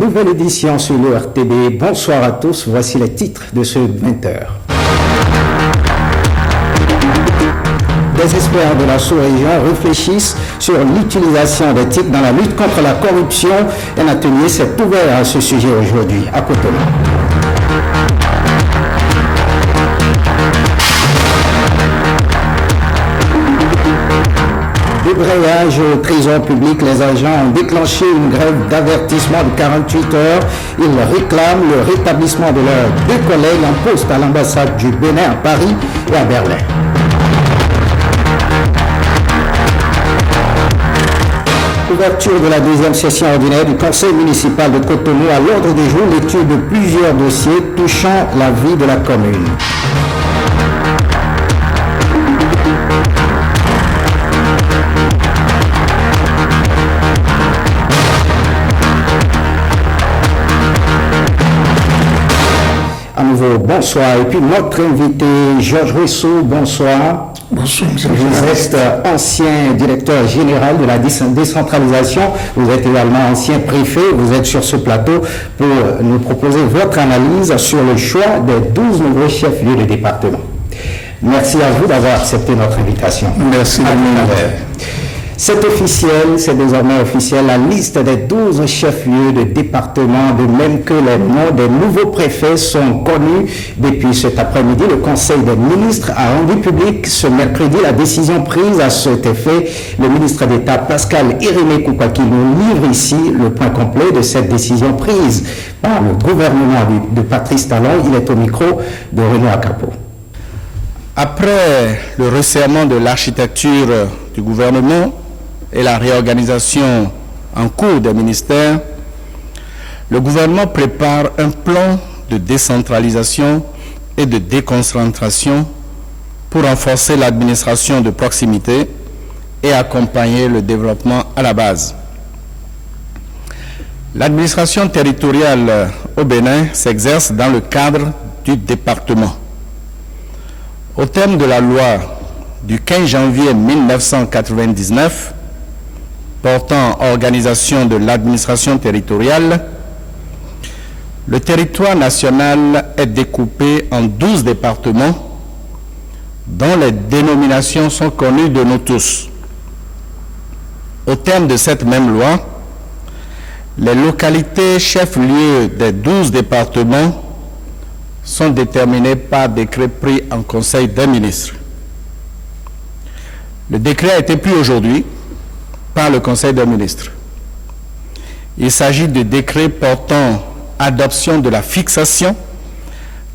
nouvelle édition sur le RTB. Bonsoir à tous, voici les titres de ce 20h. Des experts de la sous-région réfléchissent sur l'utilisation des TIC dans la lutte contre la corruption. Un atelier s'est ouvert à ce sujet aujourd'hui à Cotonou. Débrayage au trésor public, les agents ont déclenché une grève d'avertissement de 48 heures. Ils réclament le rétablissement de leurs deux collègues en poste à l'ambassade du Bénin à Paris et à Berlin. Ouverture de la deuxième session ordinaire du Conseil municipal de Cotonou. À l'ordre du jour, l'étude de plusieurs dossiers touchant la vie de la commune. À nouveau, bonsoir. Et puis notre invité, Georges Ruisseau, bonsoir. Bonsoir, monsieur. Vous êtes ancien directeur général de la décentralisation. Vous êtes également ancien préfet. Vous êtes sur ce plateau pour nous proposer votre analyse sur le choix des 12 nouveaux chefs-lieux de département. Merci à vous d'avoir accepté notre invitation. Merci. C'est officiel, c'est désormais officiel, la liste des 12 chefs-lieux de département, de même que les noms des nouveaux préfets sont connus. Depuis cet après-midi, le Conseil des ministres a rendu public ce mercredi la décision prise à cet effet. Le ministre d'État Pascal Irimé Koukaki nous livre ici le point complet de cette décision prise par le gouvernement de Patrice Talon. Il est au micro de Renaud Akapo. Après le resserrement de l'architecture du gouvernement et la réorganisation en cours des ministères, le gouvernement prépare un plan de décentralisation et de déconcentration pour renforcer l'administration de proximité et accompagner le développement à la base. L'administration territoriale au Bénin s'exerce dans le cadre du département. Au terme de la loi du 15 janvier 1999 portant organisation de l'administration territoriale, le territoire national est découpé en 12 départements dont les dénominations sont connues de nous tous. Au terme de cette même loi, les localités chefs-lieux des 12 départements sont déterminées par décret pris en Conseil des ministres. Le décret a été pris aujourd'hui par le Conseil des ministres. Il s'agit de décret portant adoption de la fixation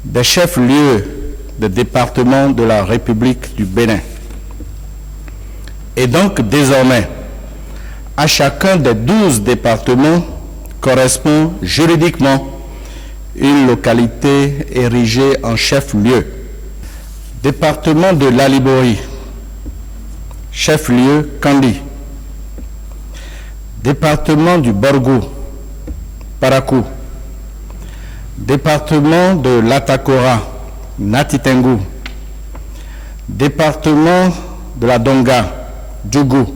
des chefs-lieux de département de la République du Bénin. Et donc, désormais, à chacun des 12 départements correspond juridiquement une localité érigée en chef-lieu. Département de l'Alibori, chef-lieu Kandi. Département du Borgou, Parakou. Département de l'Atakora, Natitengu. Département de la Donga, Djougou.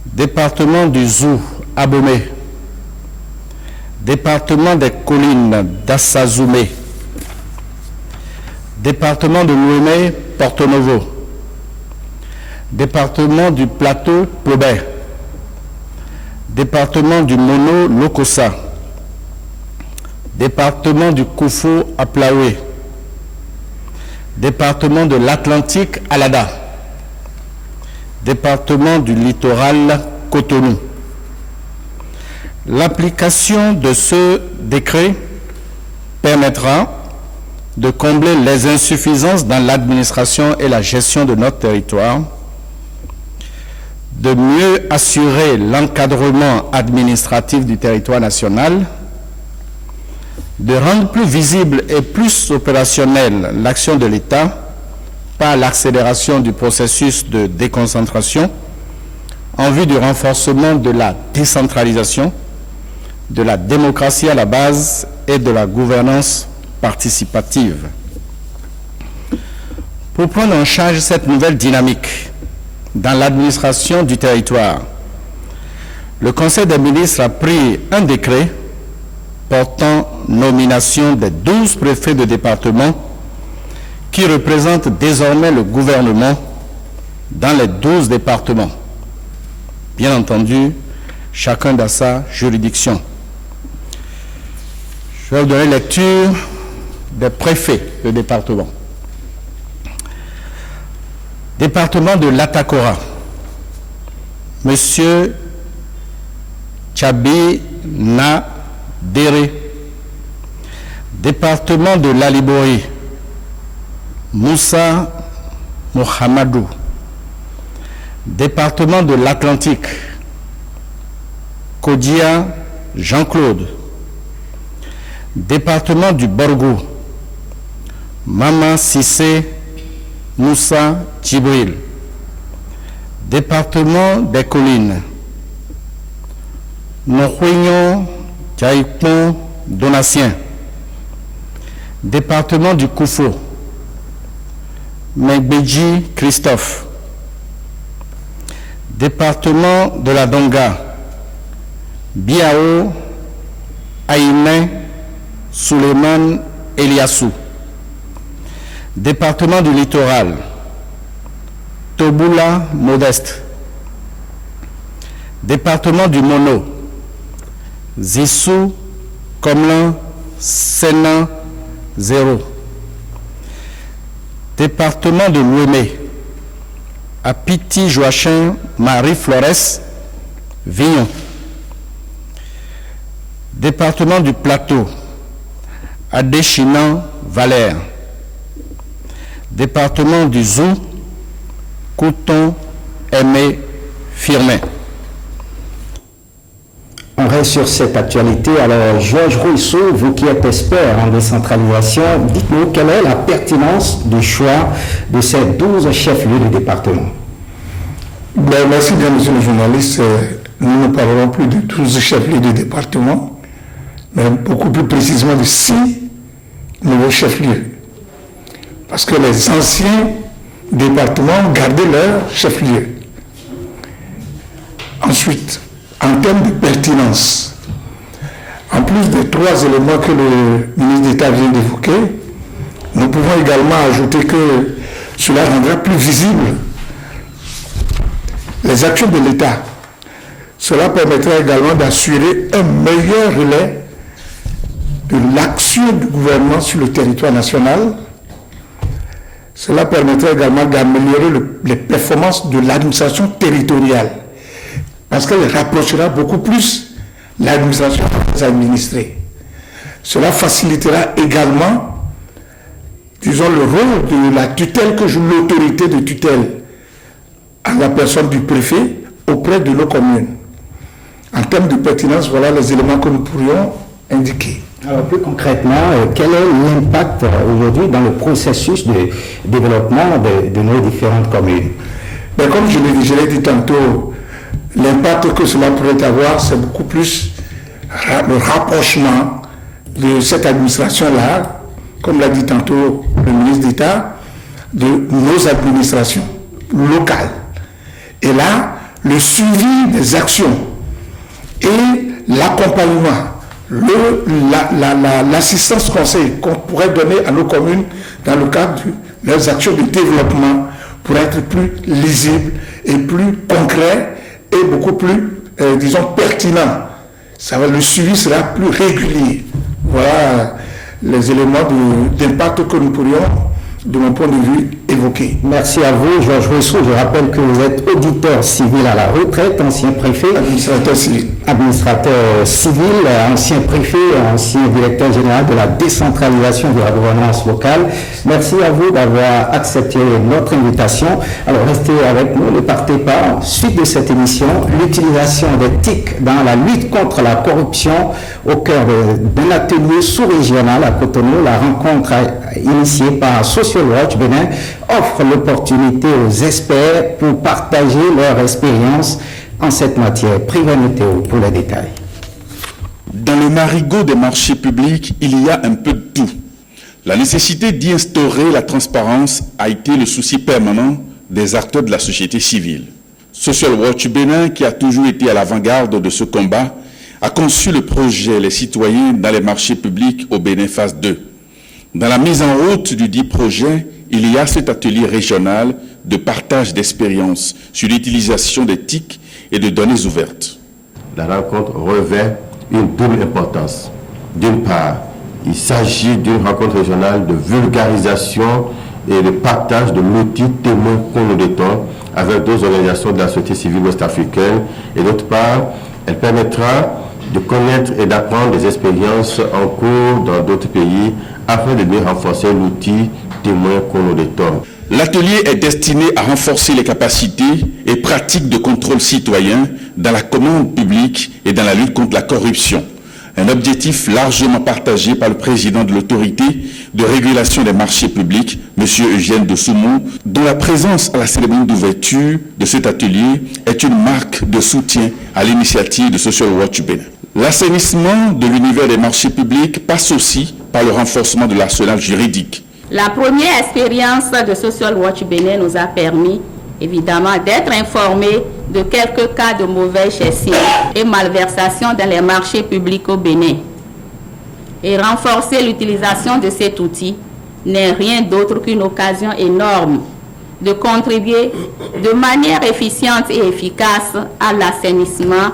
Département du Zou, Abomey. Département des collines d'Assazoumé. Département de Louémé, Porto Novo. Département du Plateau, Plobet. Département du Mono, Lokossa. Département du Koufou, Aplaoué. Département de l'Atlantique, Alada. Département du Littoral, Cotonou. L'application de ce décret permettra de combler les insuffisances dans l'administration et la gestion de notre territoire, de mieux assurer l'encadrement administratif du territoire national, de rendre plus visible et plus opérationnelle l'action de l'État par l'accélération du processus de déconcentration en vue du renforcement de la décentralisation, de la démocratie à la base et de la gouvernance participative. Pour prendre en charge cette nouvelle dynamique dans l'administration du territoire, le Conseil des ministres a pris un décret portant nomination des 12 préfets de département qui représentent désormais le gouvernement dans les 12 départements. Bien entendu, chacun dans sa juridiction. Je vais vous donner lecture des préfets de département. Département de l'Atakora, Monsieur Tchabi Nadere. Département de l'Alibori, Moussa Mohamedou. Département de l'Atlantique, Kodia Jean-Claude. Département du Borgo, Mama Sissé Moussa Djibril. Département des Collines, Nohuignon Djaïpon Donatien. Département du Koufo, Megbeji Christophe. Département de la Donga, Biao Aïmé Suleiman Eliassou. Département du Littoral, Toboula Modeste. Département du Mono, Zissou Komlan Sénan 0. Département de l'Ouémé, Apiti Joachim Marie Flores Vignon. Département du Plateau, Adéchinan Valère. Département du Zou, Couton Aimé Firmin. On reste sur cette actualité. Alors, Georges Rousseau, vous qui êtes expert en décentralisation, dites-nous quelle est la pertinence du choix de ces 12 chefs-lieux de département. Merci bien, monsieur le journaliste. Nous ne parlerons plus de 12 chefs-lieux de département, mais beaucoup plus précisément de 6 nouveaux chefs-lieux. Parce que les anciens départements gardaient leur chef-lieu. Ensuite, en termes de pertinence, en plus des 3 éléments que le ministre d'État vient d'évoquer, nous pouvons également ajouter que cela rendra plus visible les actions de l'État. Cela permettra également d'assurer un meilleur relais de l'action du gouvernement sur le territoire national. Cela permettra également d'améliorer les performances de l'administration territoriale, parce qu'elle rapprochera beaucoup plus l'administration des administrés. Cela facilitera également, disons, le rôle de la tutelle que joue l'autorité de tutelle à la personne du préfet auprès de nos communes. En termes de pertinence, voilà les éléments que nous pourrions indiquer. Alors plus concrètement, quel est l'impact aujourd'hui dans le processus de développement de nos différentes communes? Mais comme je l'ai dit tantôt, l'impact que cela pourrait avoir, c'est beaucoup plus le rapprochement de cette administration-là, comme l'a dit tantôt le ministre d'État, de nos administrations locales. Et là, le suivi des actions et l'accompagnement, l'assistance conseil qu'on pourrait donner à nos communes dans le cadre de leurs actions de développement pour être plus lisible et plus concret et beaucoup plus, disons, pertinent. Le suivi sera plus régulier. Voilà les éléments d'impact que nous pourrions, de mon point de vue, évoquer. Merci à vous, Georges Rousseau. Je rappelle que vous êtes auditeur civil à la retraite, ancien préfet. Administrateur civil. Administrateur civil, ancien préfet, ancien directeur général de la décentralisation de la gouvernance locale. Merci à vous d'avoir accepté notre invitation. Alors restez avec nous, ne partez pas. Suite de cette émission, l'utilisation des TIC dans la lutte contre la corruption au cœur d'un atelier sous-régional à Cotonou. La rencontre initiée par Social Watch Bénin offre l'opportunité aux experts pour partager leur expérience en cette matière. Privé Météo pour les détails. Dans le marigot des marchés publics, il y a un peu de tout. La nécessité d'y instaurer la transparence a été le souci permanent des acteurs de la société civile. Social Watch Bénin, qui a toujours été à l'avant-garde de ce combat, a conçu le projet Les citoyens dans les marchés publics au Bénin phase 2. Dans la mise en route du dit projet, il y a cet atelier régional de partage d'expériences sur l'utilisation des TIC et de données ouvertes. La rencontre revêt une double importance. D'une part, il s'agit d'une rencontre régionale de vulgarisation et de partage de l'outil témoin qu'on nous détend avec d'autres organisations de la société civile ouest-africaine. Et d'autre part, elle permettra de connaître et d'apprendre des expériences en cours dans d'autres pays afin de mieux renforcer l'outil témoin qu'on nous détend. L'atelier est destiné à renforcer les capacités et pratiques de contrôle citoyen dans la commande publique et dans la lutte contre la corruption. Un objectif largement partagé par le président de l'autorité de régulation des marchés publics, M. Eugène Dosoumou, dont la présence à la cérémonie d'ouverture de cet atelier est une marque de soutien à l'initiative de Social Watch Bénin. L'assainissement de l'univers des marchés publics passe aussi par le renforcement de l'arsenal juridique. La première expérience de Social Watch Bénin nous a permis, évidemment, d'être informés de quelques cas de mauvaise gestion et malversation dans les marchés publics au Bénin. Et renforcer l'utilisation de cet outil n'est rien d'autre qu'une occasion énorme de contribuer de manière efficiente et efficace à l'assainissement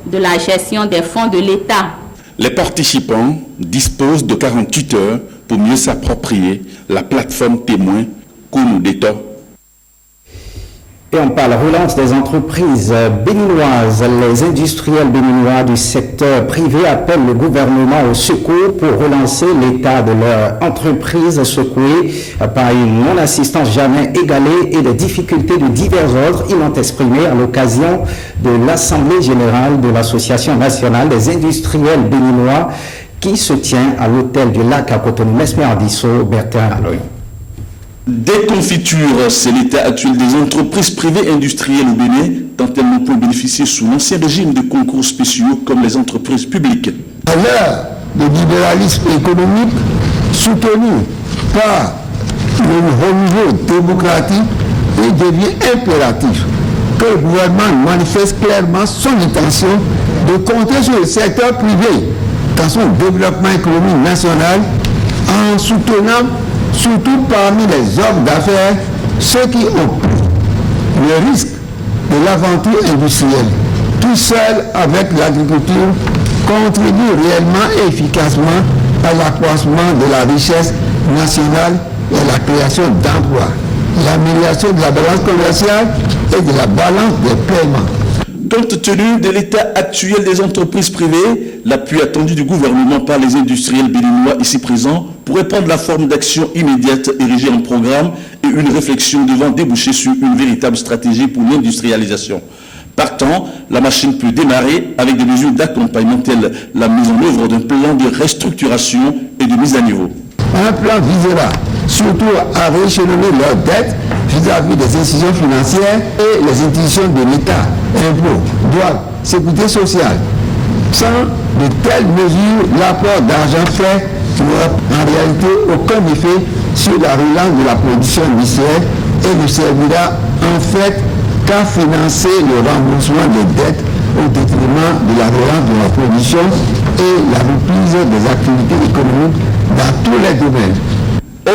de la gestion des fonds de l'État. Les participants disposent de 48 heures pour mieux s'approprier la plateforme témoin qu'on nous détend. Et on parle relance des entreprises béninoises. Les industriels béninois du secteur privé appellent le gouvernement au secours pour relancer l'état de leur entreprise secouée par une non-assistance jamais égalée et des difficultés de divers ordres. Ils l'ont exprimé à l'occasion de l'Assemblée générale de l'Association nationale des industriels béninois qui se tient à l'hôtel du Lac à Cotonou. Mesmer Ardisso, Bertin Aloy. Déconfiture, c'est l'état actuel des entreprises privées industrielles au Bénin, tant elles n'ont pu bénéficier sous l'ancien régime de concours spéciaux comme les entreprises publiques. À l'heure de libéralisme économique soutenu par le renouveau démocratique, il devient impératif que le gouvernement manifeste clairement son intention de compter sur le secteur privé dans son développement économique national en soutenant surtout parmi les hommes d'affaires, ceux qui ont pris le risque de l'aventure industrielle. Tout seul avec l'agriculture contribue réellement et efficacement à l'accroissement de la richesse nationale et à la création d'emplois, l'amélioration de la balance commerciale et de la balance des paiements. Compte tenu de l'état actuel des entreprises privées, l'appui attendu du gouvernement par les industriels béninois ici présents pourrait prendre la forme d'actions immédiates érigées en programme et une réflexion devant déboucher sur une véritable stratégie pour l'industrialisation. Partant, la machine peut démarrer avec des mesures d'accompagnement telles la mise en œuvre d'un plan de restructuration et de mise à niveau. Un plan visera surtout à rééchelonner leurs dettes vis-à-vis des institutions financières et les institutions de l'État, impôts, douanes, sécurité sociale. Sans de telles mesures, l'apport d'argent fait n'aura en réalité aucun effet sur la relance de la production industrielle et ne servira en fait qu'à financer le remboursement des dettes au détriment de la relance de la production et la reprise des activités économiques dans tous les domaines.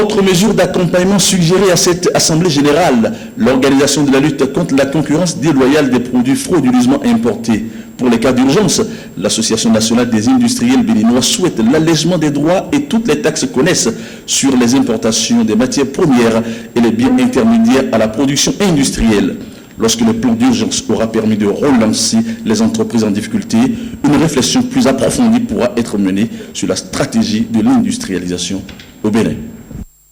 Autre mesure d'accompagnement suggérée à cette Assemblée générale, l'organisation de la lutte contre la concurrence déloyale des produits frauduleusement importés. Pour les cas d'urgence, l'Association nationale des industriels béninois souhaite l'allègement des droits et toutes les taxes connaissent sur les importations des matières premières et les biens intermédiaires à la production industrielle. Lorsque le plan d'urgence aura permis de relancer les entreprises en difficulté, une réflexion plus approfondie pourra être menée sur la stratégie de l'industrialisation au Bénin.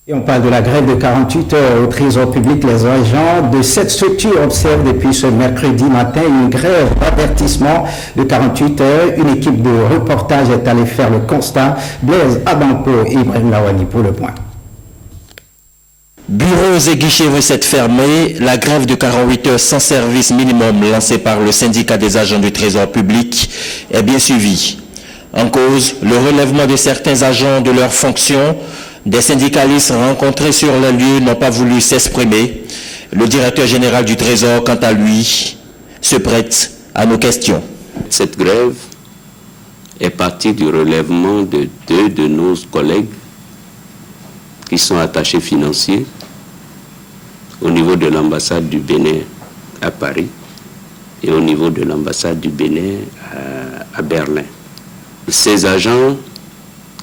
Et on parle de la grève de 48 heures au Trésor public. Les agents de cette structure observent depuis ce mercredi matin une grève d'avertissement de 48 heures. Une équipe de reportage est allée faire le constat. Blaise Abampo et Ibrahim Lawani pour le point. Bureaux et guichets recettes fermés, la grève de 48 heures sans service minimum lancée par le syndicat des agents du Trésor public est bien suivie. En cause, le relèvement de certains agents de leurs fonctions. Des syndicalistes rencontrés sur le lieu n'ont pas voulu s'exprimer. Le directeur général du Trésor, quant à lui, se prête à nos questions. Cette grève est partie du relèvement de 2 de nos collègues qui sont attachés financiers au niveau de l'ambassade du Bénin à Paris et au niveau de l'ambassade du Bénin à Berlin. Ces agents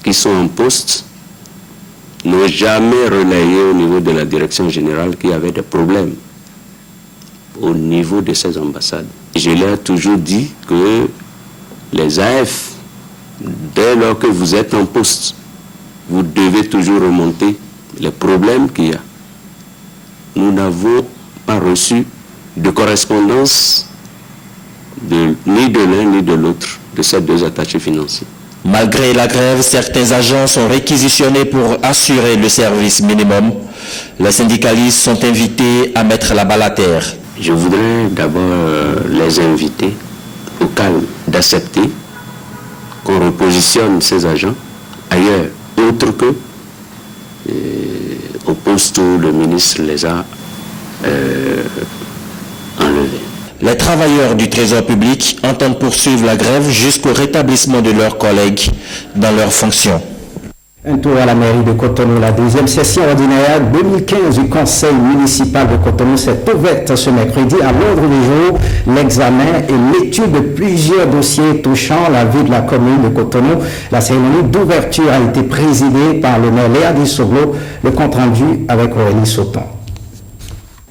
qui sont en poste n'ont jamais relayé au niveau de la direction générale qu'il y avait des problèmes au niveau de ces ambassades. Je leur ai toujours dit que les AF, dès lors que vous êtes en poste, vous devez toujours remonter les problèmes qu'il y a. Nous n'avons pas reçu de correspondance ni de l'un ni de l'autre de ces 2 attachés financiers. Malgré la grève, certains agents sont réquisitionnés pour assurer le service minimum. Les syndicalistes sont invités à mettre la balle à terre. Je voudrais d'abord les inviter au calme d'accepter qu'on repositionne ces agents ailleurs, autre que au poste où le ministre les a enlevés. Les travailleurs du Trésor public entendent poursuivre la grève jusqu'au rétablissement de leurs collègues dans leurs fonctions. Un tour à la mairie de Cotonou. La 2e session ordinaire 2015 du conseil municipal de Cotonou s'est ouverte ce mercredi. À l'ordre du jour, l'examen et l'étude de plusieurs dossiers touchant la vie de la commune de Cotonou. La cérémonie d'ouverture a été présidée par le maire Léa Dissoglo. Le compte rendu avec Aurélie Sauton.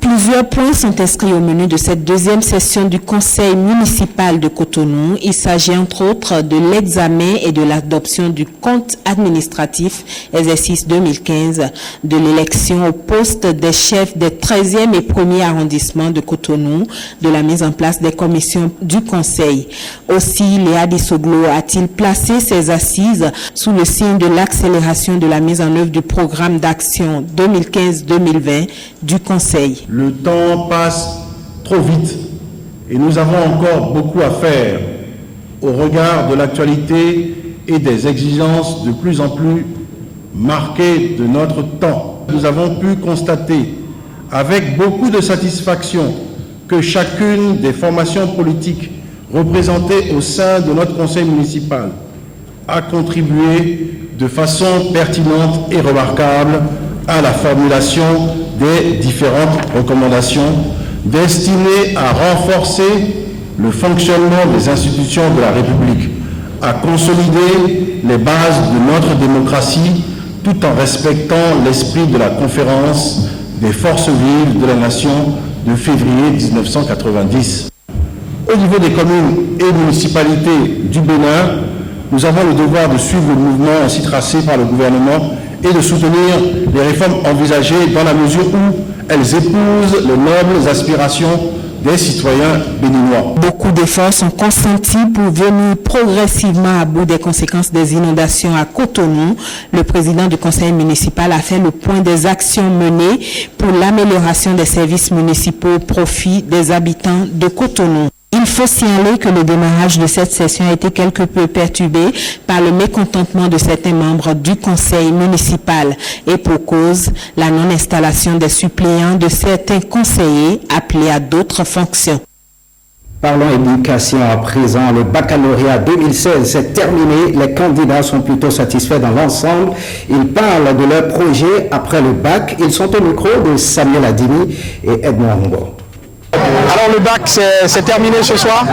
Plusieurs points sont inscrits au menu de cette 2e session du conseil municipal de Cotonou. Il s'agit entre autres de l'examen et de l'adoption du compte administratif exercice 2015, de l'élection au poste des chefs des 13e et 1er arrondissements de Cotonou, de la mise en place des commissions du conseil. Aussi, Léa Dissoglo a-t-il placé ses assises sous le signe de l'accélération de la mise en œuvre du programme d'action 2015-2020 du conseil. Le temps passe trop vite et nous avons encore beaucoup à faire au regard de l'actualité et des exigences de plus en plus marquées de notre temps. Nous avons pu constater avec beaucoup de satisfaction que chacune des formations politiques représentées au sein de notre conseil municipal a contribué de façon pertinente et remarquable à la formulation des différentes recommandations destinées à renforcer le fonctionnement des institutions de la République, à consolider les bases de notre démocratie tout en respectant l'esprit de la conférence des forces vives de la nation de février 1990. Au niveau des communes et municipalités du Bénin, nous avons le devoir de suivre le mouvement ainsi tracé par le gouvernement et de soutenir les réformes envisagées dans la mesure où elles épousent les nobles aspirations des citoyens béninois. Beaucoup d'efforts sont consentis pour venir progressivement à bout des conséquences des inondations à Cotonou. Le président du conseil municipal a fait le point des actions menées pour l'amélioration des services municipaux au profit des habitants de Cotonou. Il faut signaler que le démarrage de cette session a été quelque peu perturbé par le mécontentement de certains membres du conseil municipal et pour cause, la non-installation des suppléants de certains conseillers appelés à d'autres fonctions. Parlons éducation à présent. Le baccalauréat 2016 s'est terminé. Les candidats sont plutôt satisfaits dans l'ensemble. Ils parlent de leur projet après le bac. Ils sont au micro de Samuel Adimi et Edmond Humbo. Alors le bac c'est terminé ce soir.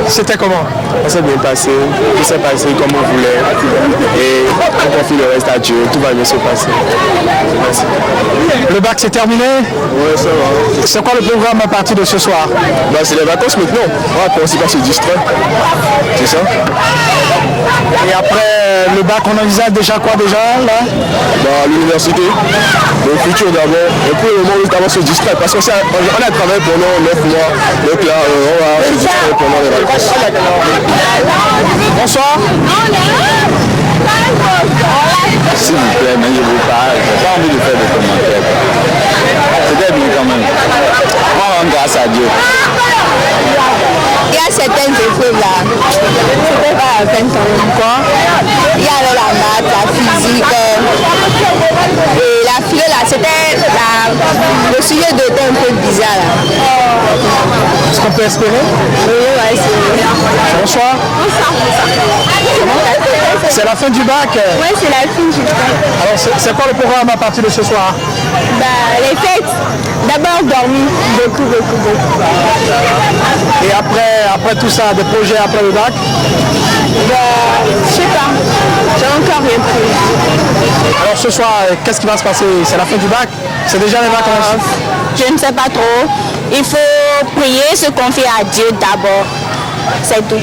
C'était comment? Ça s'est bien passé, tout s'est passé comme on voulait et on confie le reste à Dieu, tout va bien se passer. Merci. Le bac c'est terminé? Oui, ça va. C'est quoi le programme à partir de ce soir? Bah, c'est les vacances maintenant, on va commencer par se distraire, c'est ça. Et après le bac on envisage déjà quoi déjà là? Bah, l'université, le futur d'abord, et puis le moment où on va se distraire parce qu'on a travaillé pendant 9 mois, donc là on va se distraire pendant les vacances. Bonsoir. S'il vous plaît, mais je ne veux pas, j'ai pas envie de faire des commentaires. C'était bien quand même. On va rendre grâce à Dieu. Il y a certaines épreuves là, c'était pas la peine quand même quoi. Il y avait la maths, la physique, et la philo là, c'était le sujet était un peu bizarre là. Est-ce qu'on qu'on peut espérer? Oui, c'est Bonsoir. C'est la fin du bac? Oui, c'est la fin du bac. Alors, c'est quoi le programme à partir de ce soir? Les fêtes. D'abord dormir, beaucoup. Et après tout ça, des projets après le bac? Je sais pas. J'ai encore rien pris. Alors ce soir, qu'est-ce qui va se passer? C'est la fin du bac? C'est déjà les vacances? Je ne sais pas trop. Il faut prier, se confier à Dieu d'abord. C'est tout.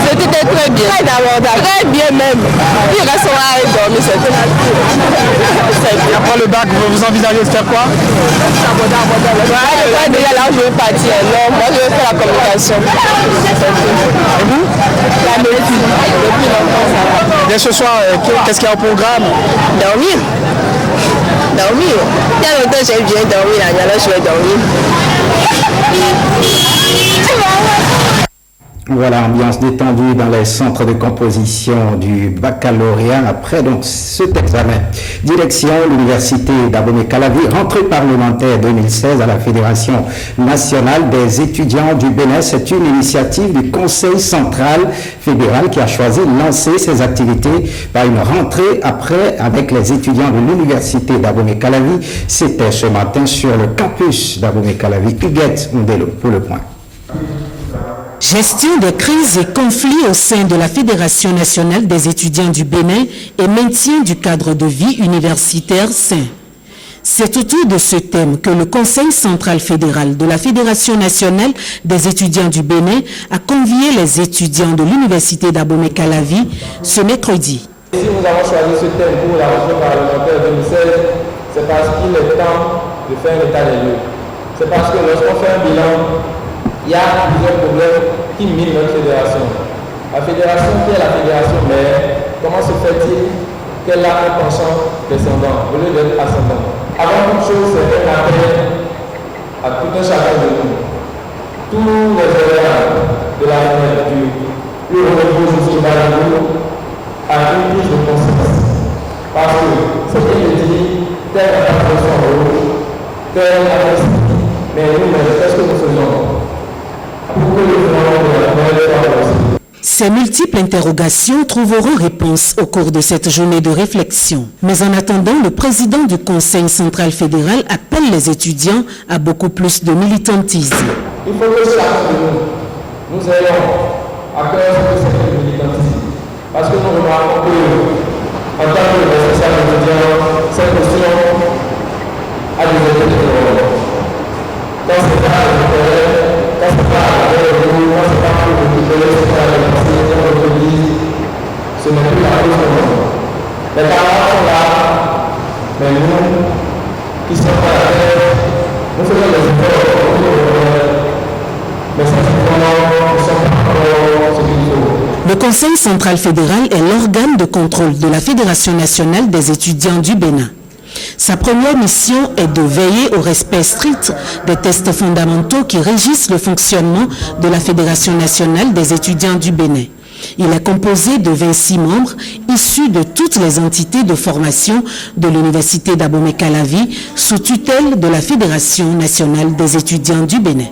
C'était très bien. Très bien même. Il restera et dormir, c'était la vie. Après le bac, vous envisagez de faire quoi? Déjà là, je vais partir. Non, moi je vais faire la communication. Et vous? La médecine. Depuis longtemps, ça va. Dès ce soir, qu'est-ce qu'il y a au programme? Dormir. Quel longtemps j'ai bien dormi là, alors je vais dormir. Voilà, ambiance détendue dans les centres de composition du baccalauréat après donc cet examen. Direction l'université d'Abomey-Calavi, rentrée parlementaire 2016 à la Fédération nationale des étudiants du Bénin. C'est une initiative du Conseil central fédéral qui a choisi de lancer ses activités par une rentrée après avec les étudiants de l'université d'Abomey-Calavi. C'était ce matin sur le campus d'Abomey-Calavi. Huguette Ndelo pour le point. Gestion des crises et conflits au sein de la Fédération nationale des étudiants du Bénin et maintien du cadre de vie universitaire sain. C'est autour de ce thème que le Conseil central fédéral de la Fédération nationale des étudiants du Bénin a convié les étudiants de l'université d'Abomey-Calavi ce mercredi. Si nous avons choisi ce thème pour la rentrée parlementaire 2016, c'est parce qu'il est temps de faire un état des lieux. C'est parce que lorsqu'on fait un bilan, il y a plusieurs problèmes qui minent notre fédération. La fédération, qui est la fédération mère, comment se fait-il qu'elle a un penchant descendant au lieu d'être ascendant? Avant toute chose, c'est un appel à tout un chacun de nous. Tous les élèves de la nature, le renouveau jusqu'au Balango, à une prise de conscience. Parce que c'est bien de dire, tel n'a pas besoin de l'eau, tel n'a pas besoin de l'eau, mais nous, qu'est-ce que nous faisons? Ces multiples interrogations trouveront réponse au cours de cette journée de réflexion. Mais en attendant, le président du Conseil central fédéral appelle les étudiants à beaucoup plus de militantisme. Il faut que chacun de nous ayons à cœur ce militantisme. Parce que nous remarquons que, en tant que responsable étudiant, cette question a des effets de l'ordre. Quand c'est pas quand c'est pas avec nous, quand c'est pas pour récupérer, c'est pas avec notre église, ce n'est plus la cause de nous. Les camarades sont là, mais nous, qui sommes pas la terre, nous faisons des efforts, mais simplement, nous sommes pas encore ce qu'il faut. Le Conseil central fédéral est l'organe de contrôle de la Fédération nationale des étudiants du Bénin. Sa première mission est de veiller au respect strict des tests fondamentaux qui régissent le fonctionnement de la Fédération nationale des étudiants du Bénin. Il est composé de 26 membres issus de toutes les entités de formation de l'université d'Abomey-Calavi sous tutelle de la Fédération nationale des étudiants du Bénin.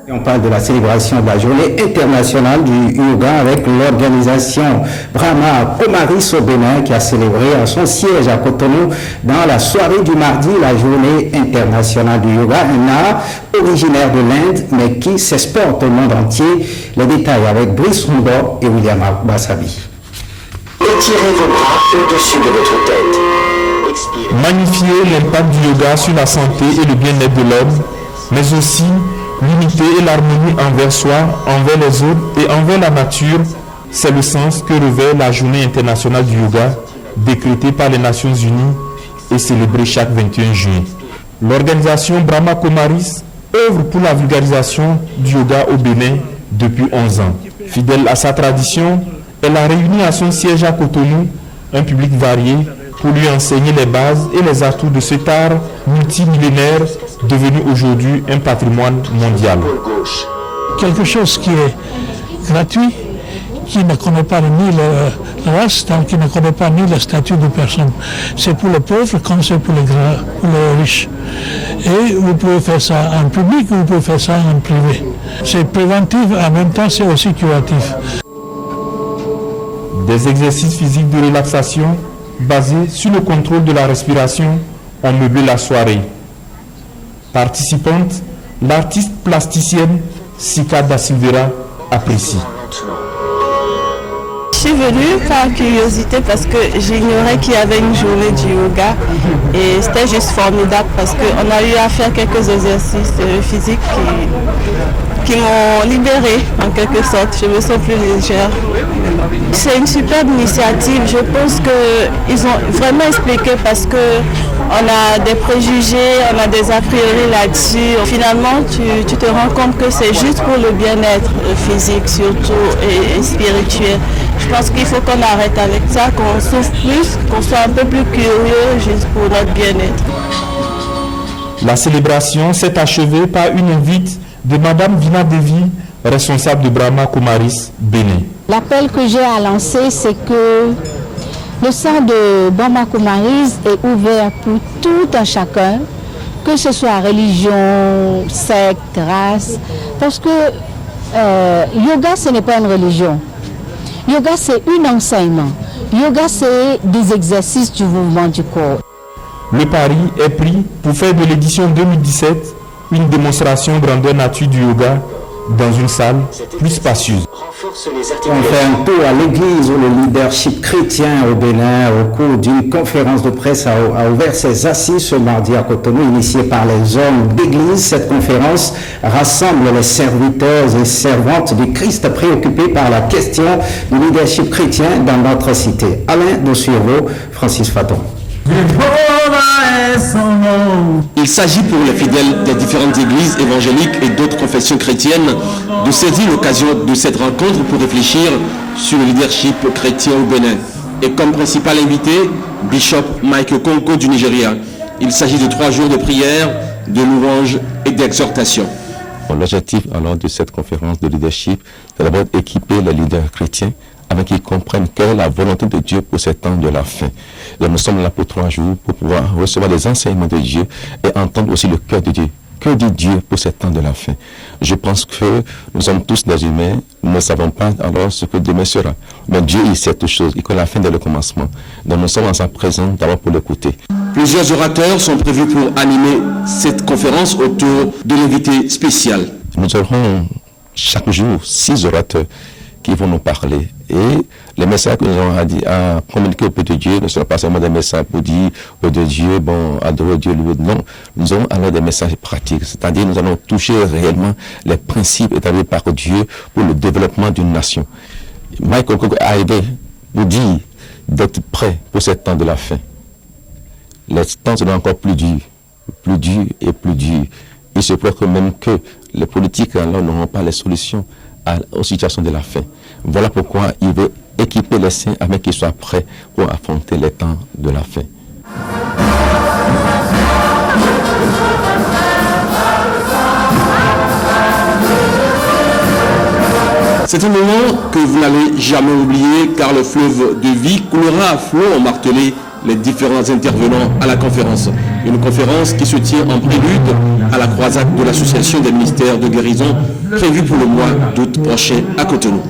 On parle de la célébration de la journée internationale du yoga avec l'organisation Brahma Kumaris au Bénin qui a célébré à son siège à Cotonou dans la soirée du mardi la journée internationale du yoga, un art originaire de l'Inde mais qui s'exporte au monde entier. Les détails avec Brice Rondo et William Bassabi. Étirez vos bras au-dessus de votre tête. Expirez. Magnifier l'impact du yoga sur la santé et le bien-être de l'homme, mais aussi l'unité et l'harmonie envers soi, envers les autres et envers la nature, c'est le sens que revêt la Journée internationale du yoga, décrétée par les Nations Unies et célébrée chaque 21 juillet. L'organisation Brahma Kumaris œuvre pour la vulgarisation du yoga au Bénin depuis 11 ans. Fidèle à sa tradition, elle a réuni à son siège à Cotonou un public varié pour lui enseigner les bases et les atouts de cet art multimillénaire devenu aujourd'hui un patrimoine mondial. Quelque chose qui est gratuit, qui ne connaît pas ni le race, qui ne connaît pas ni le statut de personne. C'est pour les pauvres comme c'est pour les riches. Et vous pouvez faire ça en public ou vous pouvez faire ça en privé. C'est préventif, en même temps c'est aussi curatif. Des exercices physiques de relaxation basés sur le contrôle de la respiration ont meublé la soirée. Participante, l'artiste plasticienne Sika Da Silveira apprécie. Je suis venue par curiosité parce que j'ignorais qu'il y avait une journée du yoga et c'était juste formidable parce qu'on a eu à faire quelques exercices physiques qui m'ont libérée en quelque sorte. Je me sens plus légère. C'est une superbe initiative. Je pense qu'ils ont vraiment expliqué parce qu'on a des préjugés, on a des a priori là-dessus. Finalement, tu te rends compte que c'est juste pour le bien-être physique surtout et spirituel. Je pense qu'il faut qu'on arrête avec ça, qu'on souffre plus, qu'on soit un peu plus curieux juste pour notre bien-être. La célébration s'est achevée par une invite de Madame Vina Devi, responsable de Brahma Kumaris, Bénin. L'appel que j'ai à lancer, c'est que le centre de Brahma Kumaris est ouvert pour tout un chacun, que ce soit religion, secte, race, parce que yoga, ce n'est pas une religion. Yoga, c'est un enseignement. Yoga, c'est des exercices du mouvement du corps. Le pari est pris pour faire de l'édition 2017 une démonstration grandeur nature du yoga dans une salle plus spacieuse. On fait un tour à l'église où le leadership chrétien au Bénin, au cours d'une conférence de presse, a ouvert ses assises ce mardi à Cotonou, initiée par les hommes d'église. Cette conférence rassemble les serviteurs et servantes du Christ préoccupés par la question du leadership chrétien dans notre cité. Alain Dossuirvo, Francis Faton. Il s'agit pour les fidèles des différentes églises évangéliques et d'autres confessions chrétiennes de saisir l'occasion de cette rencontre pour réfléchir sur le leadership chrétien au Bénin. Et comme principal invité, Bishop Mike Konko du Nigeria. Il s'agit de 3 jours de prière, de louanges et d'exhortation. L'objectif alors de cette conférence de leadership, c'est d'abord d'équiper les leaders chrétiens avec qu'ils comprennent quelle est la volonté de Dieu pour ces temps de la fin. Et nous sommes là pour 3 jours pour pouvoir recevoir les enseignements de Dieu et entendre aussi le cœur de Dieu. Que dit Dieu pour ces temps de la fin? Je pense que nous sommes tous des humains, nous ne savons pas alors ce que demain sera. Mais Dieu, il sait toutes choses, il connaît la fin dès le commencement. Donc nous sommes en sa présence d'abord pour l'écouter. Plusieurs orateurs sont prévus pour animer cette conférence autour de l'invité spécial. Nous aurons chaque jour 6 orateurs qui vont nous parler. Et les messages que nous avons à communiquer au peuple de Dieu ne seront pas seulement des messages pour dire au de Dieu, bon, adorer Dieu, louer. Non, nous avons alors des messages pratiques. C'est-à-dire nous allons toucher réellement les principes établis par Dieu pour le développement d'une nation. Michael Cook est arrivé pour dire d'être prêt pour ce temps de la fin. Les temps seront encore plus durs et plus durs. Il se peut que même que les politiques alors n'auront pas les solutions aux situations de la fin. Voilà pourquoi il veut équiper les saints afin qu'ils soient prêts pour affronter les temps de la fin. C'est un moment que vous n'allez jamais oublier car le fleuve de vie coulera à flot, ont martelé les différents intervenants à la conférence. Une conférence qui se tient en prélude à la croisade de l'association des ministères de guérison prévue pour le mois d'août prochain à Cotonou.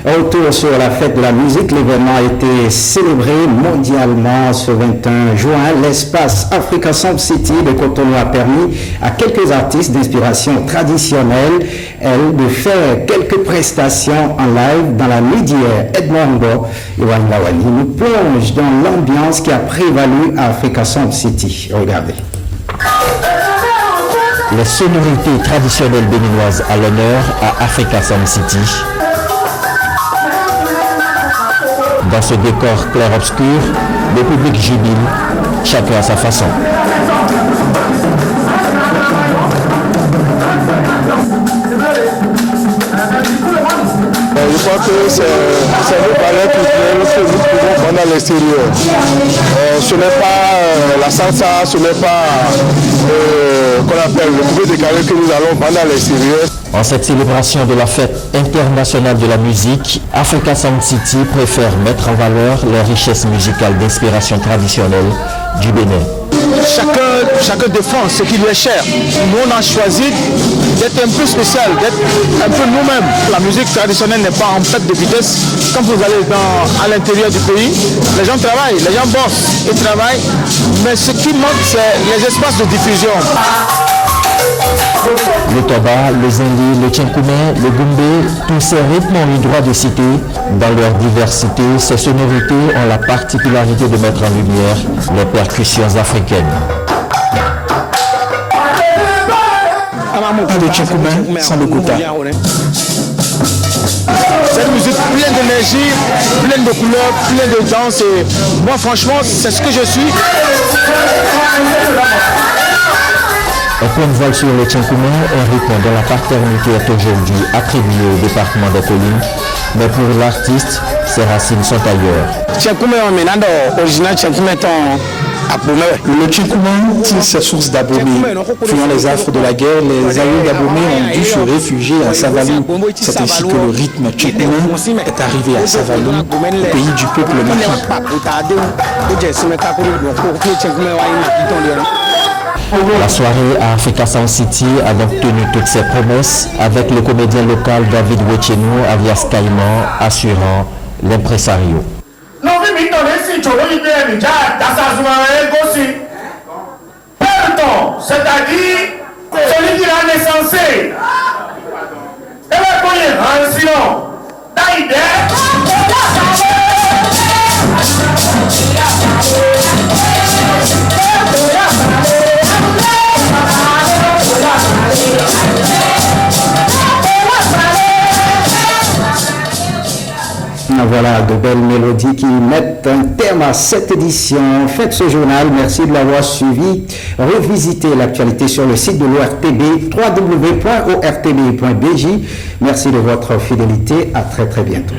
Autour sur la fête de la musique, l'événement a été célébré mondialement ce 21 juin. L'espace Africa Sound City de Cotonou a permis à quelques artistes d'inspiration traditionnelle de faire quelques prestations en live dans la nuit d'hier. Edmondo Iwanlawani nous plonge dans l'ambiance qui a prévalu à Africa Sound City. Regardez. Les sonorités traditionnelles béninoises à l'honneur à Africa Sound City. Dans ce décor clair-obscur, le public jubile, chacun à sa façon. Je crois que c'est le ballet culturel que nous pouvons prendre à l'extérieur. Ce n'est pas la salsa, ce n'est pas qu'on appelle le coupé décalé que nous allons prendre à l'extérieur. En cette célébration de la fête internationale de la musique, Africa Sound City préfère mettre en valeur les richesses musicales d'inspiration traditionnelle du Bénin. chacun défend ce qui lui est cher. Nous, on a choisi d'être un peu spécial, d'être un peu nous-mêmes. La musique traditionnelle n'est pas en perte de vitesse. Quand vous allez à l'intérieur du pays, les gens travaillent, les gens bossent, ils travaillent. Mais ce qui manque, c'est les espaces de diffusion. Le toba, le zindi, le tchenkoumé, le goumbé, tous ces rythmes ont le droit de citer. Dans leur diversité, ces sonorités ont la particularité de mettre en lumière les percussions africaines. Pas de tchenkoumé sans le kouta. C'est une musique pleine d'énergie, pleine de couleurs, pleine de danse. Et moi, franchement, c'est ce que je suis. Un point de vol sur le tchenkoumé, un rythme dont la paternité est aujourd'hui attribuée au département des collines, mais pour l'artiste, ses racines sont ailleurs. Le tchenkoumé tire ses sources d'Abomey. Fuyant les affres de la guerre, les aïeux d'Abomey ont dû se réfugier à Savalou. C'est ainsi que le rythme tchenkoumé est arrivé à Savalou, au pays du peuple mahi. La soirée à Africa Sound City a donc tenu toutes ses promesses avec le comédien local David Wechenou alias Caïman assurant l'impresario. C'est-à-dire celui qui l'a naissance. Et le premier, sinon, Voilà de belles mélodies qui mettent un terme à cette édition. Faites ce journal, merci de l'avoir suivi. Revisitez l'actualité sur le site de l'ORTB, www.ortb.bj. Merci de votre fidélité, à très bientôt.